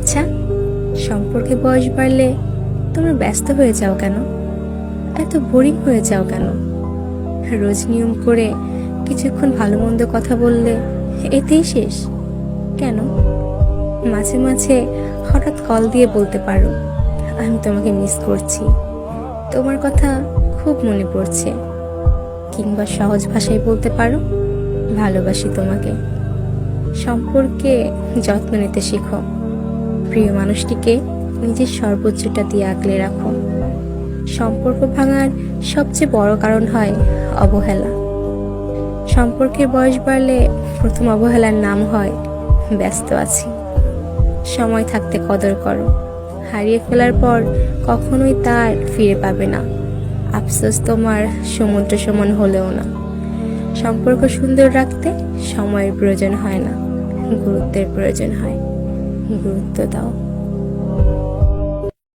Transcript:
আচ্ছা, সম্পর্কে বয়স বাড়লে তোমরা ব্যস্ত হয়ে যাও কেন? এত বোরিং হয়ে যাও কেন? রোজ নিয়ম করে কিছুক্ষণ ভালো মন্দ কথা বললে এতেই শেষ কেন? মাঝে মাঝে হঠাৎ কল দিয়ে বলতে পারো, আমি তোমাকে মিস করছি, তোমার কথা খুব মনে পড়ছে। কিংবা সহজ ভাষায় বলতে পারো, ভালোবাসি তোমাকে। সম্পর্কে যত্ন নিতে শেখো। প্রিয় মানুষটিকে নিজের সর্বোচ্চটা দিয়ে আগলে রাখো। সম্পর্ক ভাঙার সবচেয়ে বড় কারণ হয় অবহেলা। সম্পর্কের বয়স বাড়লে প্রথম অবহেলার নাম হয় ব্যস্ত আছি। সময় থাকতে কদর করো, হারিয়ে ফেলার পর কখনোই তার ফিরে পাবে না। আফসোস তোমার সমুদ্র সমান হলেও না। সম্পর্ক সুন্দর রাখতে সময়ের প্রয়োজন হয় না, গুরুত্বের প্রয়োজন হয়। গুরুত্ব দাও।